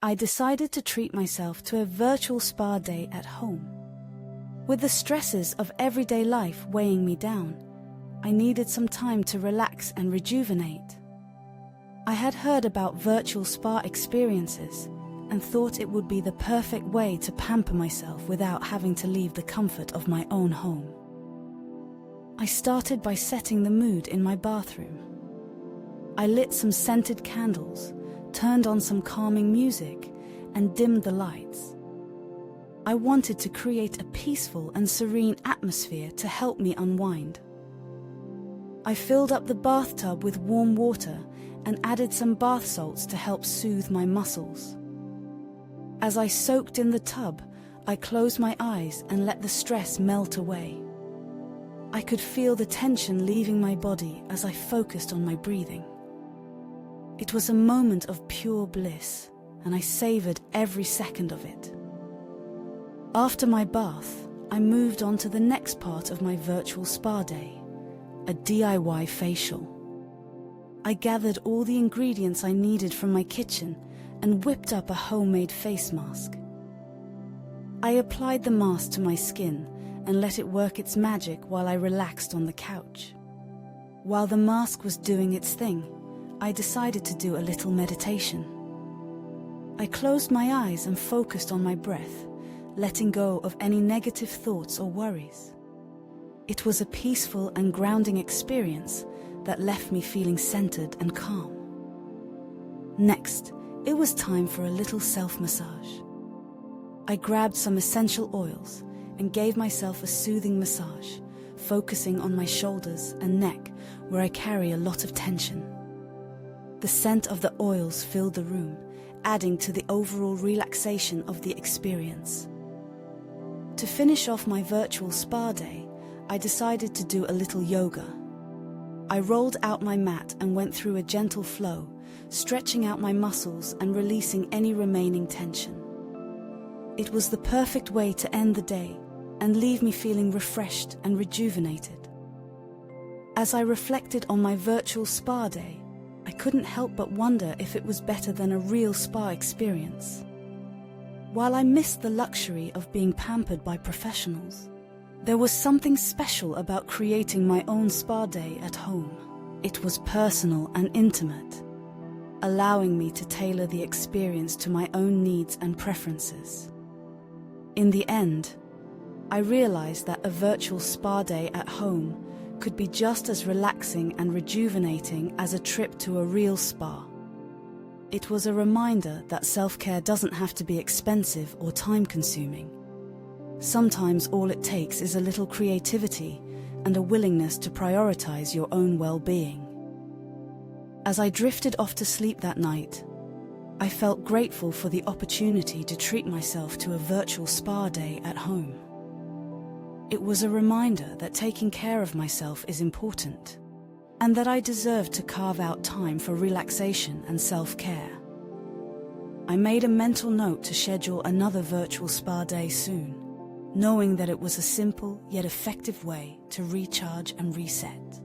I decided to treat myself to a virtual spa day at home. With the stresses of everyday life weighing me down, I needed some time to relax and rejuvenate. I had heard about virtual spa experiences and thought it would be the perfect way to pamper myself without having to leave the comfort of my own home. I started by setting the mood in my bathroom. I lit some scented candles, turned on some calming music, and dimmed the lights. I wanted to create a peaceful and serene atmosphere to help me unwind. I filled up the bathtub with warm water and added some bath salts to help soothe my muscles. As I soaked in the tub, I closed my eyes and let the stress melt away. I could feel the tension leaving my body as I focused on my breathing. It was a moment of pure bliss, and I savored every second of it. After my bath, I moved on to the next part of my virtual spa day, a DIY facial. I gathered all the ingredients I needed from my kitchen and whipped up a homemade face mask. I applied the mask to my skin and let it work its magic while I relaxed on the couch. While the mask was doing its thing, I decided to do a little meditation. I closed my eyes and focused on my breath, letting go of any negative thoughts or worries. It was a peaceful and grounding experience that left me feeling centered and calm. Next, it was time for a little self-massage. I grabbed some essential oils and gave myself a soothing massage, focusing on my shoulders and neck where I carry a lot of tension. The scent of the oils filled the room, adding to the overall relaxation of the experience. To finish off my virtual spa day, I decided to do a little yoga. I rolled out my mat and went through a gentle flow, stretching out my muscles and releasing any remaining tension. It was the perfect way to end the day and leave me feeling refreshed and rejuvenated. As I reflected on my virtual spa day, I couldn't help but wonder if it was better than a real spa experience. While I missed the luxury of being pampered by professionals, there was something special about creating my own spa day at home. It was personal and intimate, allowing me to tailor the experience to my own needs and preferences. In the end, I realized that a virtual spa day at home could be just as relaxing and rejuvenating as a trip to a real spa. It was a reminder that self-care doesn't have to be expensive or time-consuming. Sometimes all it takes is a little creativity and a willingness to prioritize your own well-being. As I drifted off to sleep that night, I felt grateful for the opportunity to treat myself to a virtual spa day at home. It was a reminder that taking care of myself is important, and that I deserve to carve out time for relaxation and self-care. I made a mental note to schedule another virtual spa day soon, knowing that it was a simple yet effective way to recharge and reset.